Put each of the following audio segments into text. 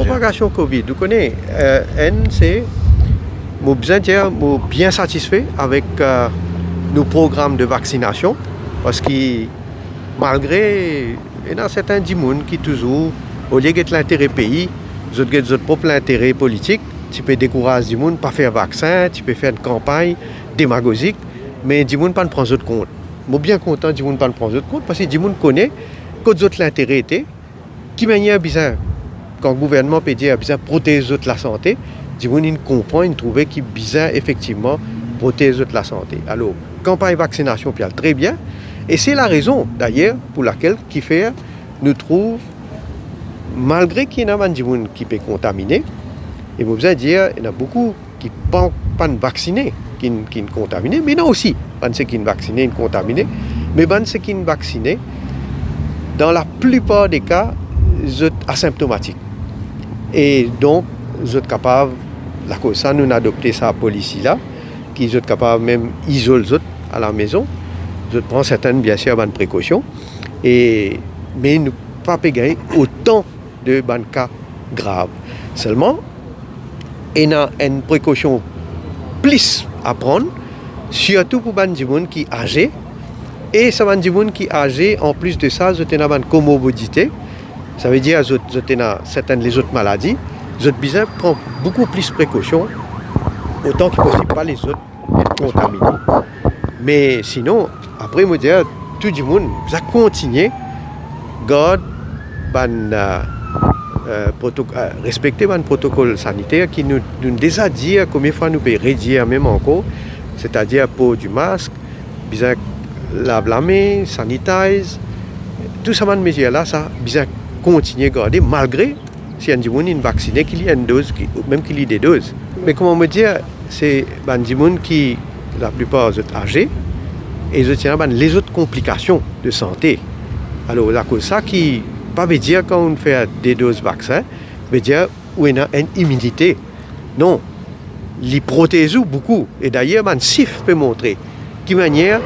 propagation COVID, vous connaissez, c'est bien satisfait avec nos programmes de vaccination parce que malgré il y a certains gens qui toujours au lieu de l'intérêt pays, ils ont leur propre intérêt politique. Tu peux décourager les gens pas faire vaccin, tu peux faire une campagne démagogique, mais les gens ne prennent pas en compte. Je suis bien content que les gens ne prennent pas en compte parce que les gens connaissent que l'intérêt était qui manière bizarre quand le gouvernement peut dire bizarre protéger la santé, les gens comprennent, ils trouvent qu'il est bizarre effectivement protéger la santé. Alors, campagne vaccination puis très bien. Et c'est la raison, d'ailleurs, pour laquelle nous trouvons, malgré qu'il y a des gens qui peuvent contaminer, il faut dire qu'il y a beaucoup qui ne sont pas vaccinés, qui sont contaminés, mais il y en a aussi ceux qui sont vaccinés, qui sont contaminés, mais ceux qui sont vaccinés, dans la plupart des cas, sont asymptomatiques. Et donc, ils sont capables, la cause ça, nous avons adopté sa police-là, qui sont capables même d'isoler à la maison. Je prends certaines, bien sûr, bonnes précautions, mais nous ne pouvons pas gagner autant de bonnes cas graves. Seulement, il y a une précaution plus à prendre, surtout pour les gens qui sont âgés. Et ces gens qui sont âgés, en plus de ça, ils ont une comorbidité. Ça veut dire qu'ils ont certaines les autres maladies. Ils ont besoin de prendre beaucoup plus de précautions, autant qu'il ne possible pas les autres être contaminés. Mais sinon, après, je dis, tout le monde va continuer à respecter le protocole sanitaire qui nous déjà dit combien de fois nous pouvons réduire même encore, c'est-à-dire pour du masque, bien laver la main, sanitiser, tout ça, ces mesures-là, ça bien continuer à garder malgré si un gens est vacciné, qu'il y a une dose, même qu'il y ait des doses. Mais comment me dire, c'est des gens qui, la plupart, sont âgés, et ils ont les autres complications de santé. Alors, la cause ça qui pas veut dire quand on fait des doses vaccins, veut dire où il y a une immunité. Non, ils protègent beaucoup. Et d'ailleurs, un chiffre peut montrer de manière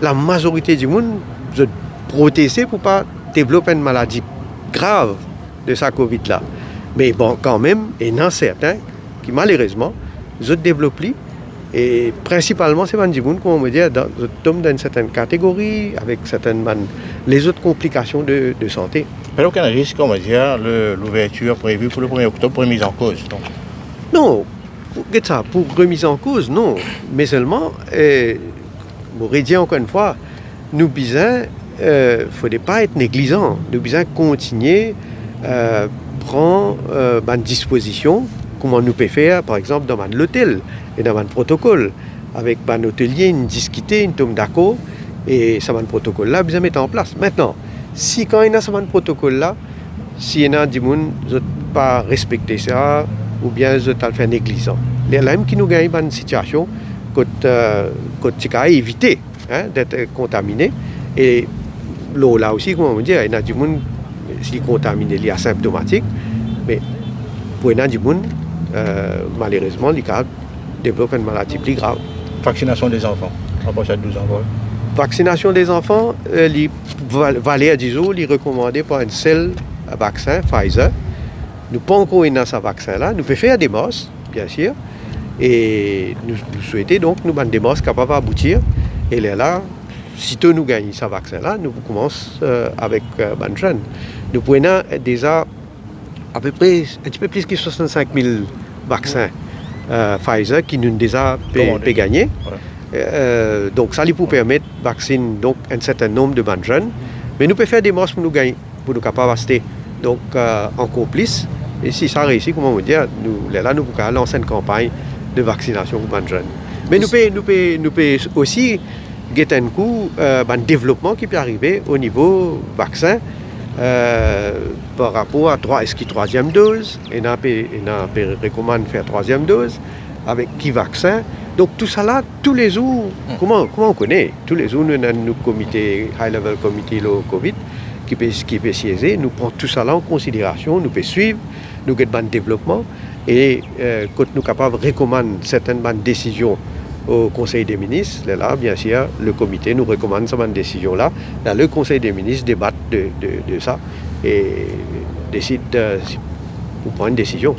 la majorité du monde est protégée pour ne pas développer une maladie grave de sa Covid-là. Mais bon, quand même, il y en a certains qui malheureusement ont développé. Et principalement, c'est des gens qu'on me dit dans une certaine catégorie, avec certaines les autres complications de santé. Mais aucun risque, on va dire, l'ouverture prévue pour le 1er octobre pour remise en cause donc. Non, pour remise en cause, non. Mais seulement, pour dire encore une fois, nous besoin, faut pas être négligent. Nous besoin continuer prendre une disposition. Comment nous pouvons faire, par exemple, dans l'hôtel et dans un protocole. Avec un hôtelier, nous discuter, nous sommes d'accord, et ce protocole-là, nous mettre en place. Maintenant, si quand il y a ce protocole-là, s'il y a des gens qui n'ont pas respecté ça, ou bien ils ont fait négligent, les mêmes qui nous gagnent dans une situation quand tu as évité d'être contaminé. Et là aussi, comment on dit, il y a des gens qui sont contaminés, ils sont asymptomatiques, mais pour il y a des gens malheureusement, les cas développent une maladie plus grave. Vaccination des enfants, à partir de 12 ans. Vaccination des enfants, Valère disons, il est recommandé par un seul vaccin, Pfizer. Nous pas encore eu ce vaccin-là. Nous pouvons faire des masses, bien sûr. Et nous souhaitons donc nous des masses capables d'aboutir. Et là, sitôt nous gagnons ce vaccin-là, nous commençons avec les jeunes. Nous pouvons déjà à peu près un petit peu plus que 65 000 vaccins Pfizer qui nous déjà gagné. Ouais. Donc ça nous permet de vacciner donc un certain nombre de bonnes jeunes. Mais nous pouvons faire des masses pour nous gagner, pour nous capables de rester donc encore plus. Et si ça réussit, comment on dit, nous pouvons lancer une campagne de vaccination pour les jeunes. Mais nous pouvons aussi guetter un coup un développement qui peut arriver au niveau vaccin. Par rapport à est-ce qu'il y a troisième dose, et on recommande faire troisième dose avec qui vaccin. Donc tout ça là, tous les jours, comment on connaît, tous les jours nous avons nos comités, high level committee le Covid qui peut siéger, nous prenons tout ça là en considération, nous peut suivre, nous avons un développement et quand nous sommes capables de recommander certaines décisions au Conseil des ministres, là, bien sûr, le comité nous recommande cette décision-là. Là, le Conseil des ministres débat de ça et décide pour prendre une décision.